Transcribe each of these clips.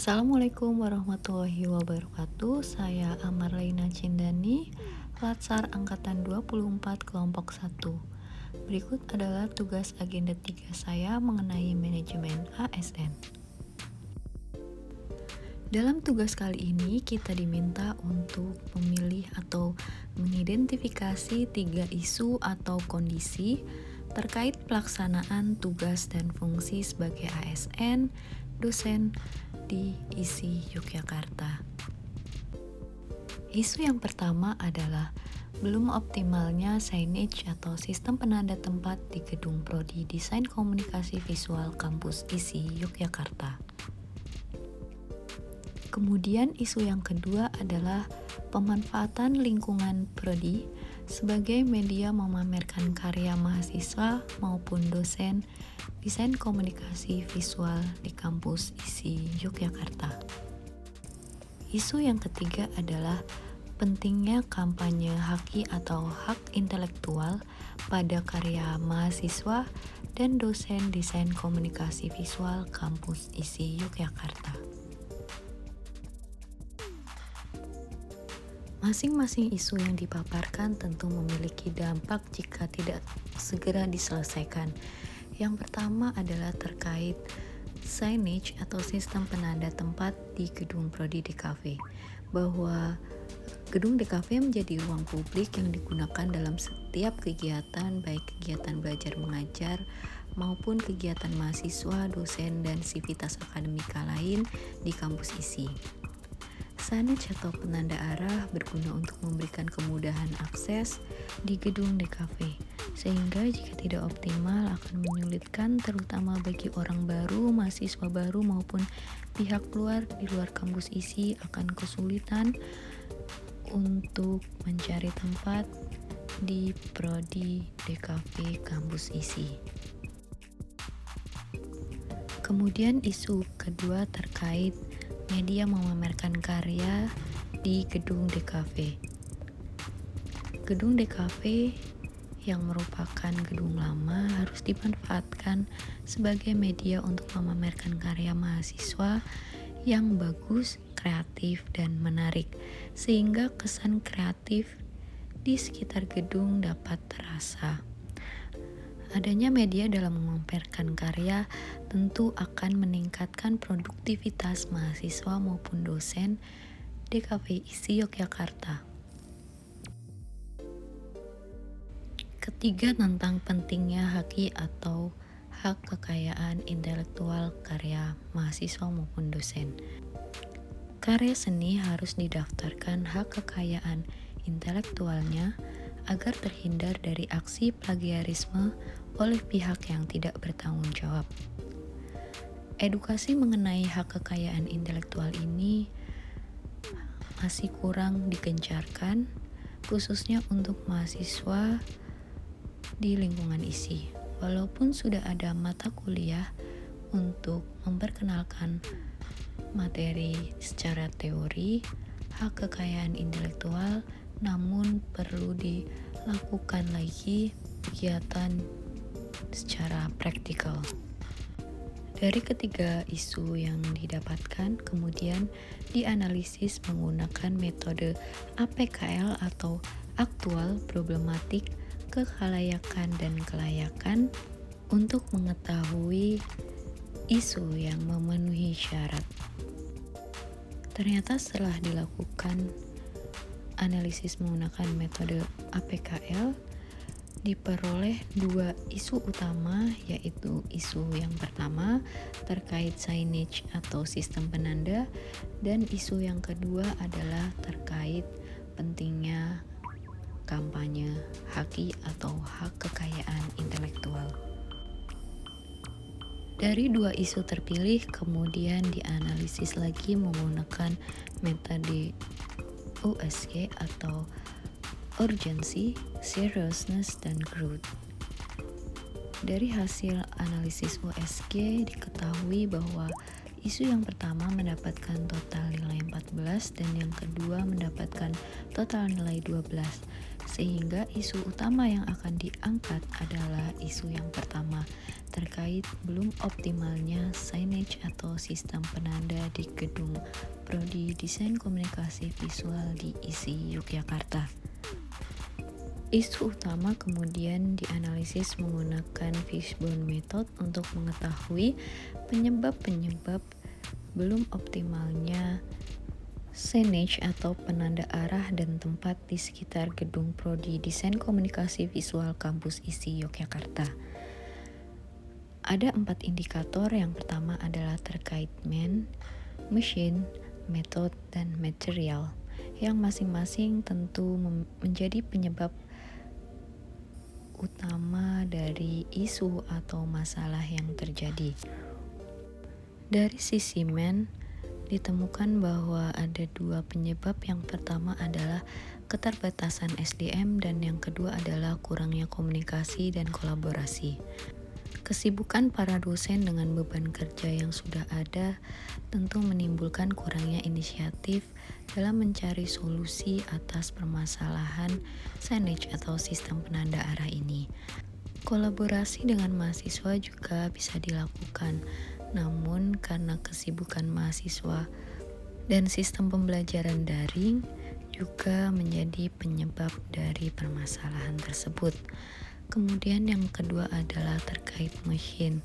Assalamualaikum warahmatullahi wabarakatuh. Saya Amarlina Cindani, Latsar Angkatan 24 Kelompok 1. Berikut adalah tugas agenda 3 saya mengenai manajemen ASN. Dalam tugas kali ini kita diminta untuk memilih atau mengidentifikasi 3 isu atau kondisi terkait pelaksanaan tugas dan fungsi sebagai ASN dosen di ISI Yogyakarta. Isu yang pertama adalah belum optimalnya signage atau sistem penanda tempat di gedung Prodi Desain Komunikasi Visual Kampus ISI Yogyakarta. Kemudian isu yang kedua adalah pemanfaatan lingkungan Prodi sebagai media memamerkan karya mahasiswa maupun dosen desain komunikasi visual di kampus ISI Yogyakarta. Isu yang ketiga adalah pentingnya kampanye haki atau hak intelektual pada karya mahasiswa dan dosen desain komunikasi visual kampus ISI Yogyakarta. Masing-masing isu yang dipaparkan tentu memiliki dampak jika tidak segera diselesaikan. Yang pertama adalah terkait signage atau sistem penanda tempat di gedung Prodi DKV, bahwa gedung DKV menjadi ruang publik yang digunakan dalam setiap kegiatan, baik kegiatan belajar mengajar maupun kegiatan mahasiswa, dosen, dan sivitas akademika lain di kampus ISI. Signage atau penanda arah berguna untuk memberikan kemudahan akses di gedung DKV, sehingga jika tidak optimal akan menyulitkan terutama bagi orang baru, mahasiswa baru maupun pihak luar di luar kampus ISI akan kesulitan untuk mencari tempat di Prodi DKV kampus ISI. Kemudian isu kedua terkait media memamerkan karya di gedung DKV. Gedung DKV yang merupakan gedung lama harus dimanfaatkan sebagai media untuk memamerkan karya mahasiswa yang bagus, kreatif, dan menarik, sehingga kesan kreatif di sekitar gedung dapat terasa. Adanya media dalam memamerkan karya tentu akan meningkatkan produktivitas mahasiswa maupun dosen DKV ISI Yogyakarta. Ketiga, tentang pentingnya haki atau hak kekayaan intelektual karya mahasiswa maupun dosen. Karya seni harus didaftarkan hak kekayaan intelektualnya agar terhindar dari aksi plagiarisme oleh pihak yang tidak bertanggung jawab. Edukasi mengenai hak kekayaan intelektual ini masih kurang digencarkan, khususnya untuk mahasiswa di lingkungan ISI. Walaupun sudah ada mata kuliah untuk memperkenalkan materi secara teori hak kekayaan intelektual, namun perlu dilakukan lagi kegiatan secara praktikal. Dari ketiga isu yang didapatkan, kemudian dianalisis menggunakan metode APKL atau aktual, problematik, kekhalayakan, dan kelayakan untuk mengetahui isu yang memenuhi syarat. Ternyata setelah dilakukan analisis menggunakan metode APKL, diperoleh 2 isu utama, yaitu isu yang pertama terkait signage atau sistem penanda, dan isu yang kedua adalah terkait pentingnya kampanye haki atau hak kekayaan intelektual. Dari 2 isu terpilih kemudian dianalisis lagi menggunakan metode USG atau urgency, seriousness, dan growth. Dari hasil analisis USG diketahui bahwa isu yang pertama mendapatkan total nilai 14 dan yang kedua mendapatkan total nilai 12. sehingga isu utama yang akan diangkat adalah isu yang pertama terkait belum optimalnya signage atau sistem penanda di gedung Prodi Desain Komunikasi Visual di ISI Yogyakarta. Isu utama kemudian dianalisis menggunakan fishbone method untuk mengetahui penyebab-penyebab belum optimalnya signage atau penanda arah dan tempat di sekitar gedung Prodi Desain Komunikasi Visual Kampus ISI Yogyakarta. Ada 4 indikator. Yang pertama adalah terkait mesin, method, dan material, yang masing-masing tentu menjadi penyebab utama dari isu atau masalah yang terjadi. Dari sisi ditemukan bahwa ada 2 penyebab. Yang pertama adalah keterbatasan SDM dan yang kedua adalah kurangnya komunikasi dan kolaborasi. Kesibukan para dosen dengan beban kerja yang sudah ada tentu menimbulkan kurangnya inisiatif dalam mencari solusi atas permasalahan signage atau sistem penanda arah ini. Kolaborasi dengan mahasiswa juga bisa dilakukan, namun karena kesibukan mahasiswa dan sistem pembelajaran daring juga menjadi penyebab dari permasalahan tersebut. Kemudian yang kedua adalah terkait mesin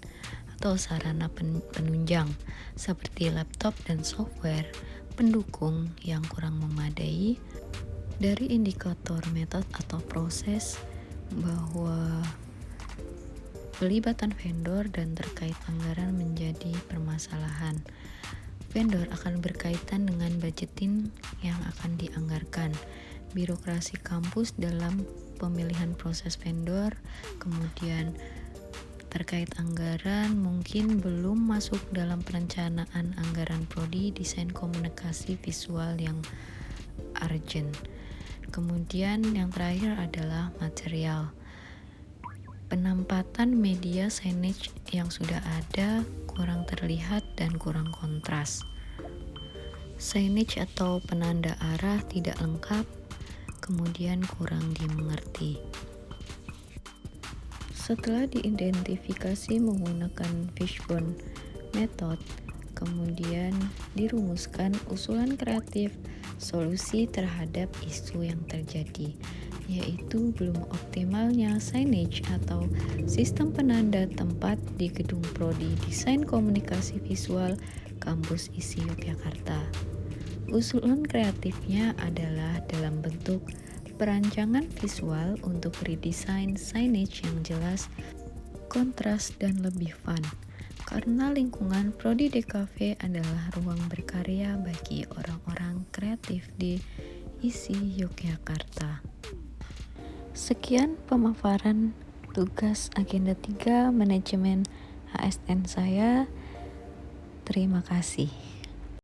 atau sarana penunjang seperti laptop dan software pendukung yang kurang memadai. Dari indikator metode atau proses bahwa pelibatan vendor dan terkait anggaran menjadi permasalahan. Vendor akan berkaitan dengan budgeting yang akan dianggarkan, birokrasi kampus dalam pemilihan proses vendor, kemudian terkait anggaran mungkin belum masuk dalam perencanaan anggaran Prodi Desain Komunikasi Visual yang urgent. Kemudian yang terakhir adalah material. Penempatan media signage yang sudah ada kurang terlihat dan kurang kontras. Signage atau penanda arah tidak lengkap, kemudian kurang dimengerti. Setelah diidentifikasi menggunakan fishbone method, kemudian dirumuskan usulan kreatif solusi terhadap isu yang terjadi, yaitu belum optimalnya signage atau sistem penanda tempat di gedung Prodi Desain Komunikasi Visual Kampus ISI Yogyakarta. Usulan kreatifnya adalah dalam bentuk perancangan visual untuk redesign signage yang jelas, kontras, dan lebih fun. Karena lingkungan Prodi DKV adalah ruang berkarya bagi orang-orang kreatif di ISI Yogyakarta. Sekian pemaparan tugas agenda 3 manajemen ASN saya. Terima kasih.